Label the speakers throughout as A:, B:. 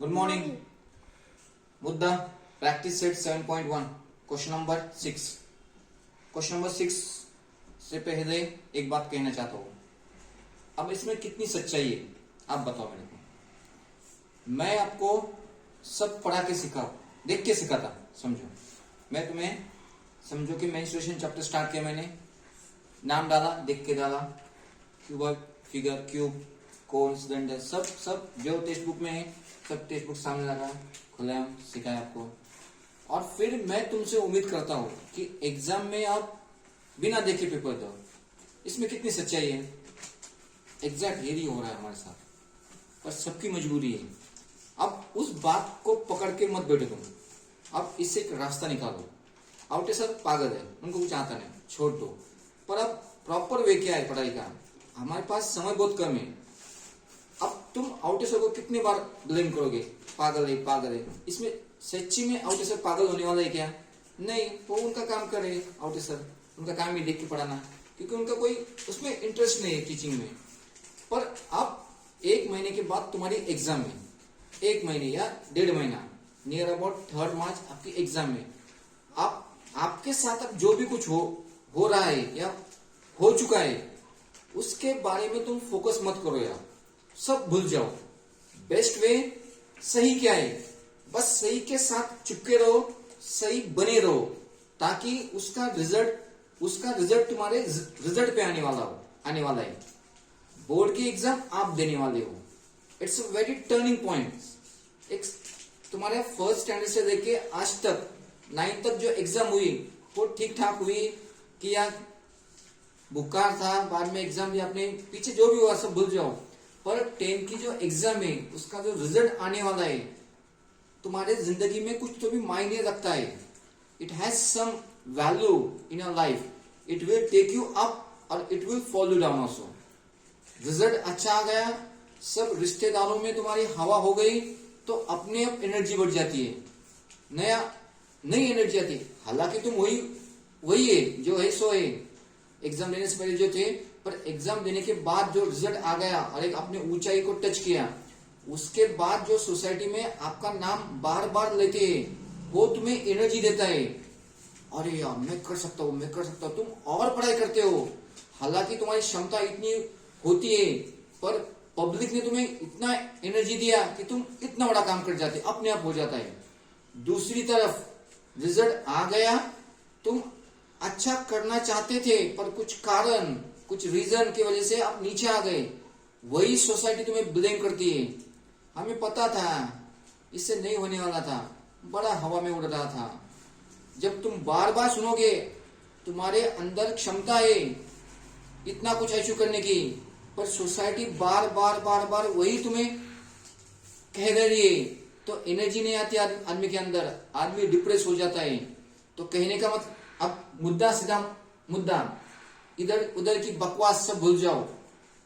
A: Good morning. मुद्दा practice set 7.1 question number 6। Question number 6 से पहले एक बात कहना चाहता हूं। अब इसमें कितनी सच्चाई है आप बताओ मेरे को। मैं आपको सब पढ़ा के सिखा, देख के सिखाता। समझो, मैं तुम्हें समझो कि मेंस्ट्रुएशन चैप्टर स्टार्ट किया, मैंने नाम डाला, देख के डाला, क्यूब, फिगर, क्यूब, कोन, सिलेंडर, सब जो टेक्स्ट बुक में है, सब टेक्स्ट बुक सामने लगा, खुला, सिखाया आपको। और फिर मैं तुमसे उम्मीद करता हूं कि एग्जाम में आप बिना देखे पेपर दो। इसमें कितनी सच्चाई है, एग्जैक्ट यही हो रहा है हमारे साथ, पर सबकी मजबूरी है। अब उस बात को पकड़ के मत बैठो तुम, अब इससे एक रास्ता निकालो। आउटे सर पागल है, उनको कुछ आता नहीं, छोड़ दो। पर अब प्रॉपर वे क्या है पढ़ाई का, हमारे पास समय बहुत कम है। अब तुम आउटे सर को कितने बार ब्लेम करोगे, पागल है पागल है। इसमें सच्ची में आउटे सर पागल होने वाला है क्या? नहीं, वो उनका काम कर रहे हैं आउटे सर, उनका काम ही देख के पढ़ाना, क्योंकि उनका कोई उसमें इंटरेस्ट नहीं है टीचिंग में। पर अब 1 महीने के बाद तुम्हारी एग्जाम है, 1 महीने या 1.5 महीना, नियर अबाउट 3 मार्च आपकी एग्जाम है। आप आपके साथ अब जो भी कुछ हो रहा है या हो चुका है, उसके बारे में तुम फोकस मत करो यार, सब भूल जाओ। बेस्ट वे सही क्या है, बस सही के साथ चिपके रहो, सही बने रहो, ताकि उसका रिजल्ट तुम्हारे रिजल्ट पे आने वाला है। बोर्ड की एग्जाम आप देने वाले हो, it's a very turning point. एक तुम्हारे फर्स्ट स्टैंडर्ड से लेके आज तक 9 तक जो एग्जाम हुई वो ठीक ठाक हुई कि या बुखार था, बाद में एग्जाम दिया आपने, पीछे जो भी हुआ सब भूल जाओ। पर 10 की जो एग्जाम है, उसका जो रिजल्ट आने वाला है, तुम्हारे जिंदगी में कुछ तो भी मायने रखता है। It has some value in your life, it will take you up और it will follow down also. Result अच्छा आ गया, सब रिश्तेदारों में तुम्हारी हवा हो गई, तो अपने आप एनर्जी बढ़ जाती है, नई एनर्जी आती है। हालांकि तुम वही है जो है सो है, एग्जाम देने से पहले जो थे, पर एग्जाम देने के बाद जो रिजल्ट आ गया और एक अपने ऊंचाई को टच किया, उसके बाद जो सोसाइटी में आपका नाम बार बार लेते हैं, वो तुम्हें एनर्जी देता है। अरे यार मैं कर सकता हूँ, तुम और पढ़ाई करते हो। हालांकि तुम्हारी क्षमता इतनी होती है, पर पब्लिक ने तुम्हें इतना एनर्जी दिया कि तुम इतना बड़ा काम कर जाते, अपने आप हो जाता है। दूसरी तरफ रिजल्ट आ गया, तुम अच्छा करना चाहते थे, पर कुछ कारण, कुछ रीजन की वजह से आप नीचे आ गए, वही सोसाइटी तुम्हें ब्लेम करती है। हमें पता था इससे नहीं होने वाला था, बड़ा हवा में उड़ रहा था। जब तुम बार बार सुनोगे तुम्हारे अंदर क्षमता है इतना कुछ अचीव करने की, पर सोसाइटी बार बार वही तुम्हें कह रही है, तो एनर्जी नहीं आती आदमी के अंदर, आदमी डिप्रेस हो जाता है। तो कहने का मतलब, अब सीधा मुद्दा, इधर उधर की बकवास सब भूल जाओ।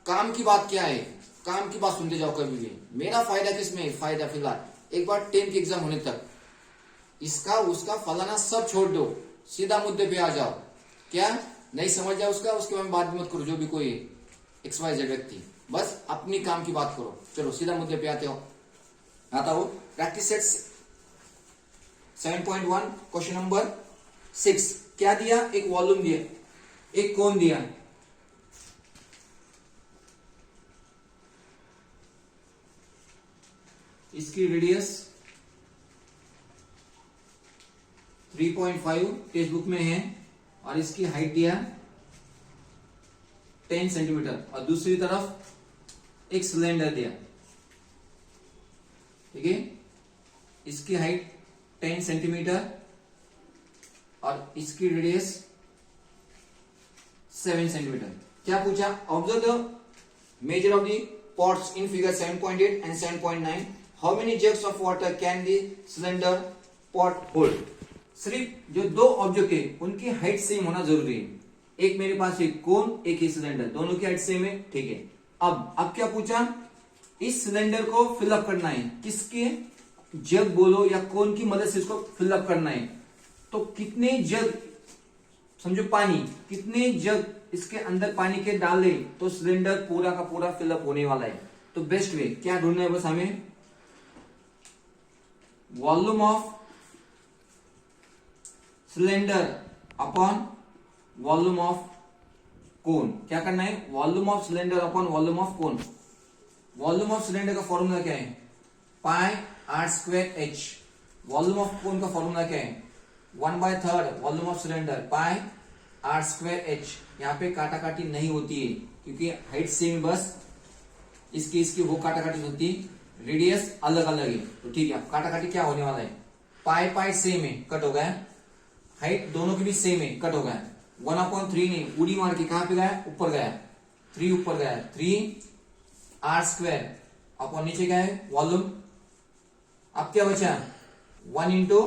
A: काम की बात क्या है, काम की बात सुनते जाओ कभी भी। मेरा फायदा किसमें, फायदा फिलहाल एक बार 10 की एग्जाम होने तक, इसका उसका फलाना सब छोड़ दो, सीधा मुद्दे पे आ जाओ। क्या नहीं समझ जाओ उसके बाद बात मत करो, जो भी कोई XYZ व्यक्ति, बस अपनी काम की बात करो। चलो सीधा मुद्दे पे आता हो। प्रैक्टिस सेट 7.1 क्वेश्चन नंबर 6 क्या दिया, एक वॉल्यूम दिया, एक कोन दिया, इसकी रेडियस 3.5 टेक्स्ट बुक में है, और इसकी हाइट दिया 10 सेंटीमीटर, और दूसरी तरफ एक सिलेंडर दिया, ठीक है। इसकी हाइट 10 सेंटीमीटर और इसकी रेडियस 7 सेंटीमीटर। क्या पूछा, observe the measure of the pots in figure 7.8 and 7.9, how many jugs of water can the cylinder pot hold. सिर्फ जो 2 ऑब्जेक्ट है उनकी हाइट सेम होना जरूरी है। एक मेरे पास एक कोन, एक ही सिलेंडर, दोनों की हाइट सेम है, ठीक है। अब क्या पूछा, इस सिलेंडर को फिलअप करना है, किसके जग बोलो या कोन की मदद से इसको फिलअप करना है। तो कितने जग, समझो पानी, कितने जग इसके अंदर पानी के डाले तो सिलेंडर पूरा का पूरा फिलअप होने वाला है। तो बेस्ट वे क्या ढूंढना है, बस हमें volume of cylinder upon volume of cone. क्या करना है? Volume of cylinder upon volume of cone. Volume of cylinder का फॉर्मूला क्या है? Pi r square h. Volume of cone का फॉर्मूला क्या है? 1/3 volume of cylinder pi r square h. यहाँ पे काटा काटी नहीं होती है क्योंकि हाइट सेम, बस इसकी वो काटा काटी होती है, रेडियस अलग अलग है। तो ठीक है, काटा काटी क्या होने वाला है? पाई पाई सेम है, कट हो गया। हाइट दोनों की भी सेम है, कट हो गया। 1/3 ने उड़ी मार के कहां पे गया? ऊपर गया, 3 ऊपर गया। 3 आर स्क्वायर अपॉन नीचे क्या है? वॉल्यूम। अब क्या बचा? 1 इंटू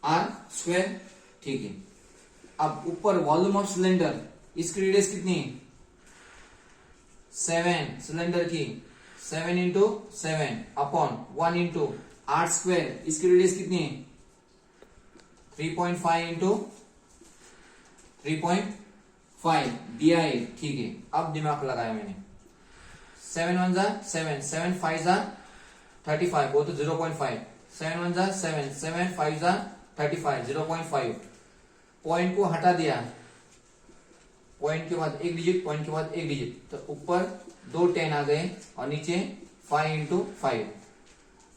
A: आर स्क्वायर। ठीक है, अब ऊपर वॉल्यूम ऑफ सिलेंडर, इसकी रेडियस कितनी है? 7 सिलेंडर की, 7 into 7 upon 1 into r square, इसकी रेडियस कितनी है? 3.5 इंटू 3.5 दिया है। ठीक है, अब दिमाग लगाया मैंने। 7 1 जा 7, 7 5 जा 35, वो तो 0.5। 7 1 जा 7, 7 5 जा 35, 0.5। पॉइंट को हटा दिया, पॉइंट के बाद एक डिजिट, पॉइंट के बाद एक डिजिट, तो ऊपर 2 10 आ गए और नीचे 5 इंटू 5।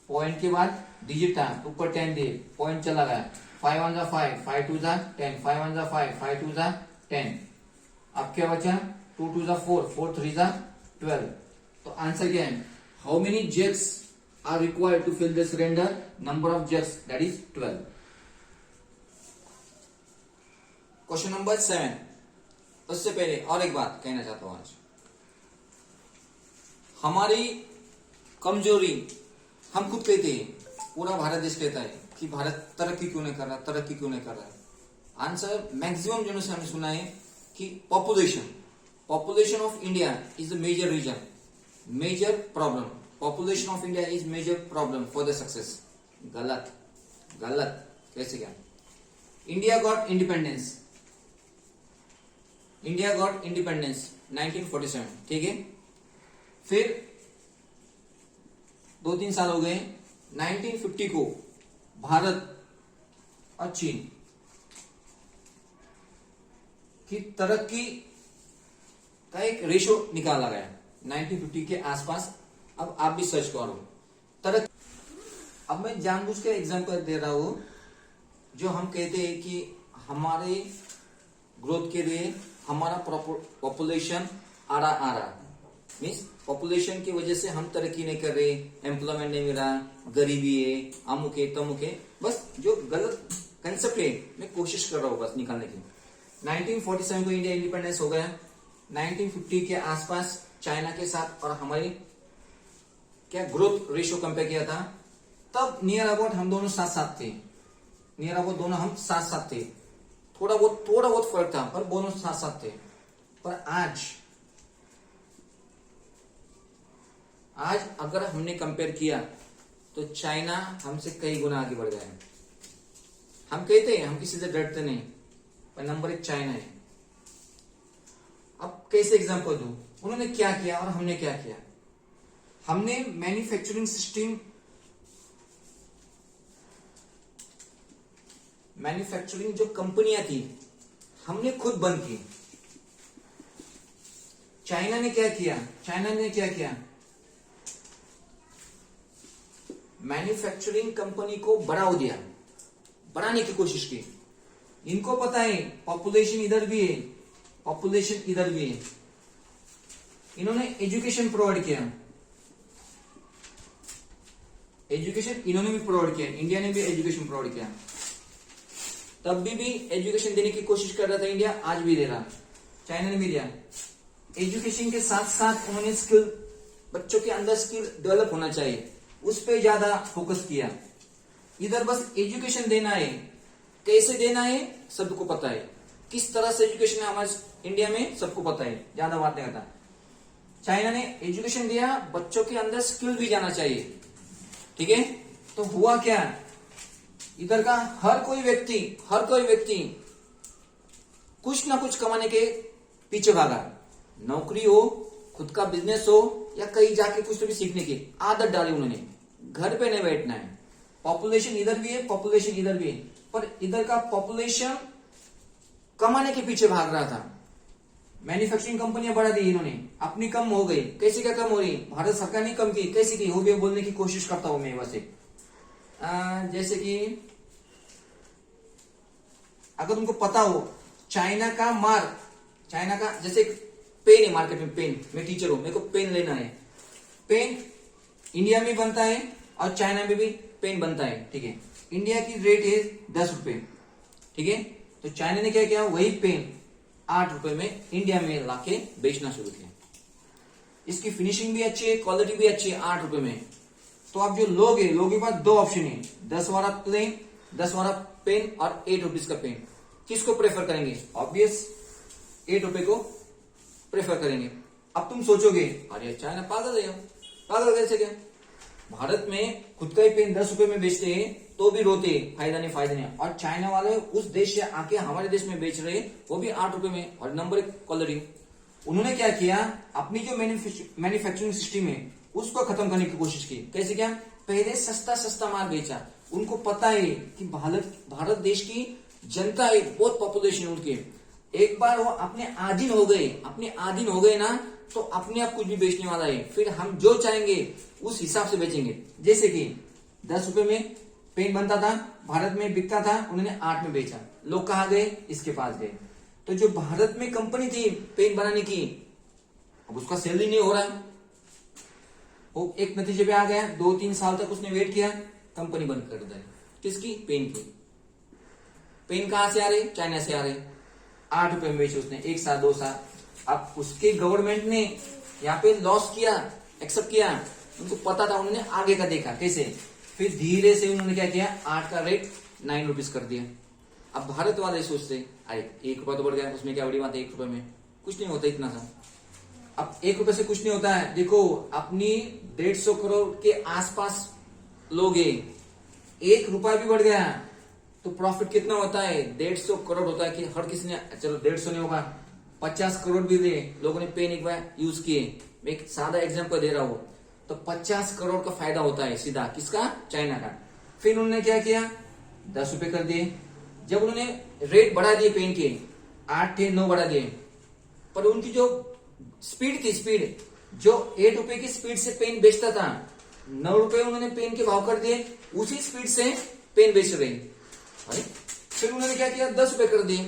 A: पॉइंट के बाद डिजिट था, ऊपर 10 दिए, पॉइंट चला गया। 5 1 जा 5, 5 2 जा 10, 5 1 जा 5, 5 2 जा 10। अब क्या बचा? 2 2 जा 4, 4 3 जा 12। तो आंसर क्या है? How many jugs are required to fill the cylinder? Number of jugs, that is 12। Question number 7। उससे पहले और एक बात कहना चाहता हूं। आज हमारी कमजोरी, हम खुद कहते हैं, पूरा भारत देश कहता है कि भारत तरक्की क्यों नहीं कर रहा, तरक्की क्यों नहीं कर रहा है। आंसर मैक्सिमम जनों से हमने सुना है कि population of India is the major reason, major problem. Population of India is major problem for the success. गलत, गलत। कैसे? क्या? India got independence, India got independence 1947। ठीक है, फिर 2-3 साल हो गए। 1950 को भारत और चीन की तरक्की का एक रेशो निकाला गया 1950 के आसपास। अब आप भी सर्च करो तरक्की। अब मैं जानबूझ के एग्जांपल दे रहा हूं, जो हम कहते हैं कि हमारे ग्रोथ के लिए हमारा पॉपुलेशन आ रहा मीन्स पॉपुलेशन की वजह से हम तरक्की नहीं कर रहे, एम्प्लॉयमेंट नहीं मिल रहा, गरीबी है, अमुक है, तमुक है। बस जो गलत कंसेप्ट है मैं कोशिश कर रहा हूं बस निकालने की। 1947 को इंडिया इंडिपेंडेंस हो गया। 1950 के आसपास चाइना के साथ और हमारी क्या ग्रोथ रेशियो कंपेयर किया था, तब नियर अबाउट हम दोनों साथ साथ थे, नियर अबाउट दोनों हम साथ साथ थे। थोड़ा बहुत फर्क था पर दोनों साथ साथ थे। पर आज अगर हमने कंपेयर किया तो चाइना हमसे कई गुना आगे बढ़ गया है। हम कहते हैं हम किसी से डरते नहीं, पर नंबर 1 चाइना है। अब कैसे एग्जांपल दूं? उन्होंने क्या किया और हमने क्या किया? हमने मैन्युफैक्चरिंग सिस्टम, मैन्युफैक्चरिंग जो कंपनियां थी हमने खुद बंद की। चाइना ने क्या किया? मैन्युफैक्चरिंग कंपनी को बढ़ावा दिया, बढ़ाने की कोशिश की। इनको पता है पॉपुलेशन इधर भी है, पॉपुलेशन इधर भी है। इन्होंने एजुकेशन प्रोवाइड किया, एजुकेशन इन्होंने भी प्रोवाइड किया, इंडिया ने भी एजुकेशन प्रोवाइड किया। तब भी एजुकेशन देने की कोशिश कर रहा था इंडिया, आज भी दे रहा, चाइना ने भी दिया। एजुकेशन के साथ साथ उन्होंने स्किल, बच्चों के अंदर स्किल डेवलप होना चाहिए, उस पर ज्यादा फोकस किया। इधर बस एजुकेशन देना है, कैसे देना है सबको पता है, किस तरह से एजुकेशन है हमारे इंडिया में सबको पता है, ज्यादा बात नहीं करता। चाइना ने एजुकेशन दिया, बच्चों के अंदर स्किल भी जाना चाहिए। ठीक है, तो हुआ क्या, इधर का हर कोई व्यक्ति कुछ ना कुछ कमाने के पीछे भागा। नौकरी हो, खुद का बिजनेस हो, या कहीं जाके कुछ तो भी सीखने की आदत डाली उन्होंने। घर पे नहीं बैठना है। पॉपुलेशन इधर भी है, पॉपुलेशन इधर भी है, पर इधर का पॉपुलेशन कमाने के पीछे भाग रहा था। मैन्युफैक्चरिंग कंपनियां बढ़ा दी इन्होंने, अपनी कम हो गई। कैसे क्या कम हो रही? भारत सरकार ने कम की, कैसे की? वो भी बोलने की कोशिश करता हूं मैं वैसे। जैसे कि अगर तुमको पता हो चाइना का जैसे पेन है मार्केट में, पेन, मैं टीचर हूं, मेरे को पेन लेना है। पेन इंडिया में बनता है और चाइना में भी पेन बनता है, ठीक है। इंडिया की रेट है 10 रुपए, ठीक है। तो चाइना ने क्या किया, वही पेन 8 रुपए में इंडिया में लाके बेचना शुरू किया। इसकी फिनिशिंग भी अच्छी है, क्वालिटी भी अच्छी है 8 रुपए में। तो आप जो लोगे के पास दो ऑप्शन है, 10 वाला प्लेन, 10 वाला पेन और 8 रुपीज का पेन। किसको प्रेफर करेंगे? ऑब्वियस 8 रुपए को प्रेफर करेंगे। अब तुम सोचोगे अरे चाइना पागल है, पागल कैसे क्या? भारत में खुद का ही पेन 10 रुपए में बेचते हैं तो भी रोते हैं, फायदा नहीं, और चाइना वाले उस देश से आके हमारे देश में बेच रहे वो भी 8 रुपए में, और नंबर 1 क्वालिटी। उन्होंने क्या किया, अपनी जो मैन्युफैक्चरिंग सिस्टम है उसको खत्म करने की कोशिश की। कैसे क्या? पहले सस्ता माल बेचा। उनको पता है कि भारत देश की जनता है, बहुत पॉपुलेशन उनकी। एक बार वो अपने आधीन हो गए ना, तो अपने आप कुछ भी बेचने वाला है। फिर हम जो चाहेंगे उस हिसाब से बेचेंगे। जैसे कि 10 रुपए में पेन बनता था, भारत में बिकता था, उन्होंने 8 में बेचा। लोग कहाँ गए? इसके पास गए। तो जो भारत में कंपनी थी पेन बनाने की, अब उसका सेल ही नहीं हो रहा। वो एक नतीजे पे आ गया, 2-3 साल तक उसने वेट किया, कंपनी बंद कर दी। किसकी? पेन की। पेन कहां से आ रहे? चाइना से आ रहे। 8 रुपए में बेचे उसने, 1 साल 2 साल। अब उसके गवर्नमेंट ने यहाँ पे लॉस किया, एक्सेप्ट किया। उनको पता था, उन्होंने आगे का देखा कैसे। फिर धीरे से उन्होंने क्या किया, 8 का रेट 9 रुपीज कर दिया। अब भारत वाले सोचते अरे 1 रुपया तो बढ़ गया, उसमें क्या बड़ी बात है, 1 रुपए में कुछ नहीं होता इतना सा। अब 1 रुपए से कुछ नहीं होता है। देखो अपनी 150 करोड़ के आसपास लोग हैं, 1 रुपया भी बढ़ गया तो प्रॉफिट कितना होता है? 150 करोड़ होता है। कि हर किसी ने, चलो 150 नहीं होगा, 50 करोड़ भी दे लोगों ने पेन एक बार यूज किए। मैं एक सादा एग्जांपल दे रहा हूं, तो 50 करोड़ का फायदा होता है सीधा। किसका? चाइना का। फिर उन्होंने क्या किया, 10 रुपए कर दिए। जब उन्होंने रेट बढ़ा दिए पेन के, 8 थे 9 बढ़ा दिए, पर उनकी जो स्पीड थी, जो 8 रुपए की स्पीड से पेन बेचता था, 9 रुपए उन्होंने पेन के भाव कर दिए, उसी स्पीड से पेन बेच रहे। अरे फिर उन्होंने क्या किया, 10 रुपए कर दिए,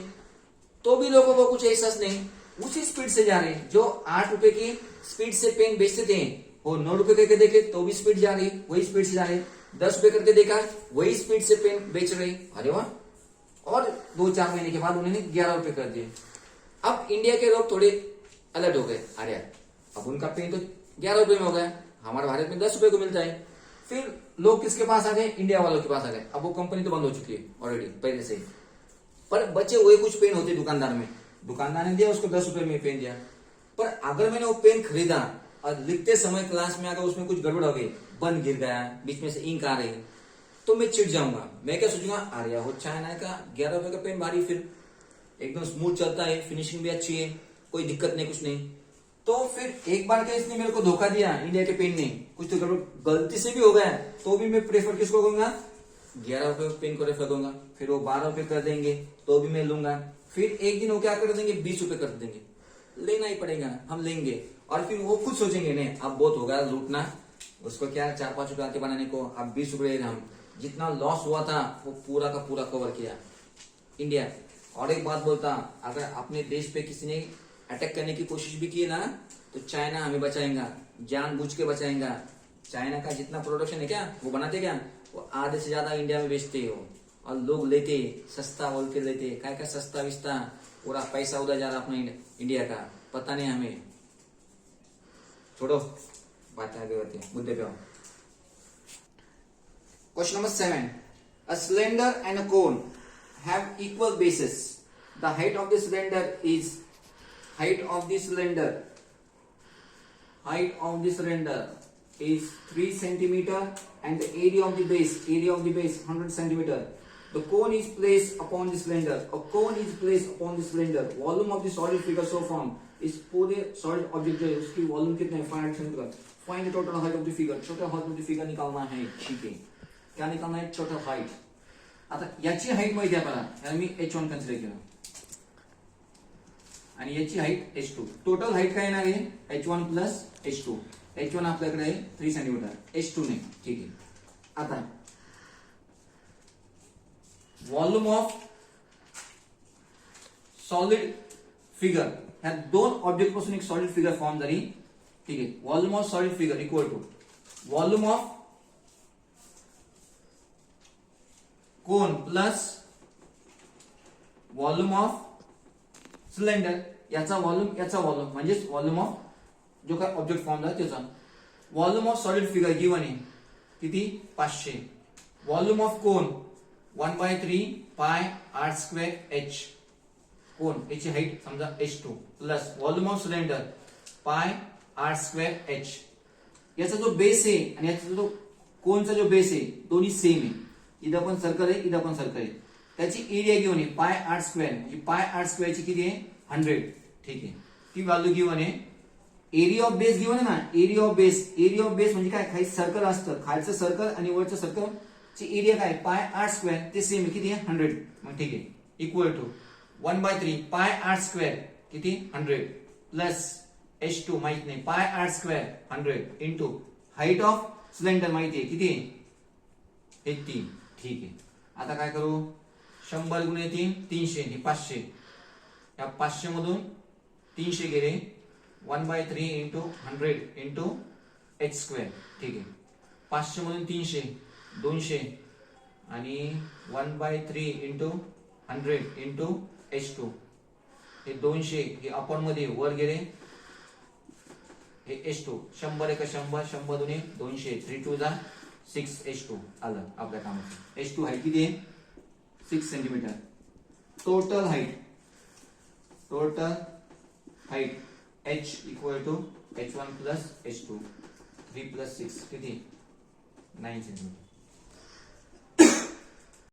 A: तो भी लोगों को कुछ एहसास नहीं, उसी स्पीड से जा रहे। जो 8 रुपए की स्पीड से पेन बेचते थे वो 9 रुपए करके देखे तो भी स्पीड जा रही, वही स्पीड से जा रहे। 10 रुपए करके देखा, वही स्पीड से पेन बेच रहे। अरे वाह। और 2-4 महीने के बाद उन्होंने 11 रुपए कर दिए। अब इंडिया के लोग थोड़े अलर्ट हो गए, अरे अब उनका पेन तो 11 रुपए में हो गया, हमारे भारत में 10 रुपए को मिलता है। फिर लोग किसके पास आ गए? इंडिया वालों के पास आ गए। अब वो कंपनी तो बंद हो चुकी है ऑलरेडी पहले से ही, पर बचे हुए कुछ पेन होते दुकानदार ने दिया उसको, 10 रुपए में पेन दिया। पर अगर मैंने वो पेन खरीदा और लिखते समय क्लास में आकर उसमें कुछ गड़बड़ हो गई, बंद गिर गया, बीच में से इंक आ रही, तो मैं चिढ़ जाऊंगा। मैं क्या सोचूंगा, अरे हो चाइना का 11 रुपए का पेन भारी, फिर एकदम स्मूथ चलता है, फिनिशिंग भी अच्छी है, कोई दिक्कत नहीं, कुछ नहीं। तो फिर एक बार क्या इसने मेरे को धोखा दिया, इंडिया के पेन ने, कुछ तो गलती से भी हो गया, तो भी मैं प्रेफर किसको करूंगा? 11 रुपए पेन को रेफर करूंगा। फिर वो 12 रुपए कर देंगे तो भी मैं लूंगा। फिर एक दिन वो क्या कर देंगे, 20 रुपए कर देंगे, लेना ही पड़ेगा, हम लेंगे। और फिर वो खुद सोचेंगे नहीं अब बहुत होगा लूटना, उसको क्या 4-5 रुपए आके बनाने को, अब 20 रुपए हम, जितना लॉस हुआ था वो पूरा का पूरा कवर किया इंडिया। और एक बात बोलता, अगर अपने देश पे किसी ने अटैक करने की कोशिश भी की ना, तो चाइना हमें बचाएगा, जानबूझ के बचाएगा। चाइना का जितना प्रोडक्शन है क्या, वो बनाते क्या, वो आधे से ज्यादा इंडिया में बेचते हो, और लोग लेते सस्ता बोल के लेते, क्या सस्ता विस्ता, पूरा पैसा उधर जा रहा अपना इंडिया का, पता नहीं हमें। छोड़ो, बात आगे बढ़ती है, मुद्दे पे आओ। Question number 7, a cylinder and a cone have equal bases. The height of the cylinder is height of the cylinder is 3 centimeter and the area of the base 100 centimeter. The cone is placed upon the cylinder. A cone is placed upon the cylinder. Volume of the solid figure so formed is पूरे solid object है, उसकी volume कितना है 500 centimeter. Find the total height of the figure. Total height of the figure निकालना है. ठीक है, क्या निकालना है? Total height. आता याची हाईट माहिती आहे आपल्याला, याला मी h1 कन्सिडर केलं आणि याची हाईट h2. टोटल हाईट काय येणार आहे? h1 plus h2. h1 आपल्याकडे आहे 3 सेंटीमीटर, h2 नाही. ठीक आहे. आता व्हॉल्यूम ऑफ सॉलिड फिगर, ह्या दोन ऑब्जेक्ट पासून एक सॉलिड फिगर फॉर्म झाली. ठीक आहे. Volume of solid figure equal to volume of cone plus volume of cylinder. याचा व्हॉल्यूम म्हणजेच व्हॉल्यूम ऑफ जो काय ऑब्जेक्ट फॉर्म झाला त्याचा. Volume of solid figure given आहे किती? 500. Volume of cone 1/3 pi r square h. Cone याची height समजा h2 plus volume of cylinder pi r square h. याचा जो बेस आहे आणि याचा जो कोनचा जो बेस आहे दोन्ही सेम आहे. इथं पण सर्कल आहे, इथं पण सर्कल आहे. त्याची एरिया गिवन आहे पाय r स्क्वेअर, म्हणजे पाय r स्क्वेअरची किती आहे? 100. ठीक आहे. ती व्हॅल्यू गिवन आहे. एरिया ऑफ बेस गिवन आहे ना, एरिया ऑफ बेस म्हणजे काय? काही सर्कल असतं, खालचं सर्कल आणि वरचं सर्कल ची एरिया काय? पाय r स्क्वेअर, ते सेम आहे. किती आहे? 100. मग ठीक आहे. Equal to 1/3 pi r square किती? 100 प्लस h2 माहित नाही, pi r square 100 into height of cylinder माहिती आहे किती? हे 3. ठीक आहे. आता काय करू? 100 गुणिले 3 300, हे 500. या 500 मधून 300 गेले. 1/3 इंटू 100 इंटू h स्क्वेअर. ठीक आहे. 500 मधून 300 200 आणि 1/3 इंटू 100 इंटू h2. हे 200, हे अपॉन मध्ये वर गेले. हे h2 100 एक 100, 100 दुने 200, 3 2 जा 6 h2 आलं आपल्या कामाचं. h2 हाईट किती आहे? 6 centimetre. Total height h equal to h1 plus h2. 3 plus 6 किती? 9 सेंटीमीटर.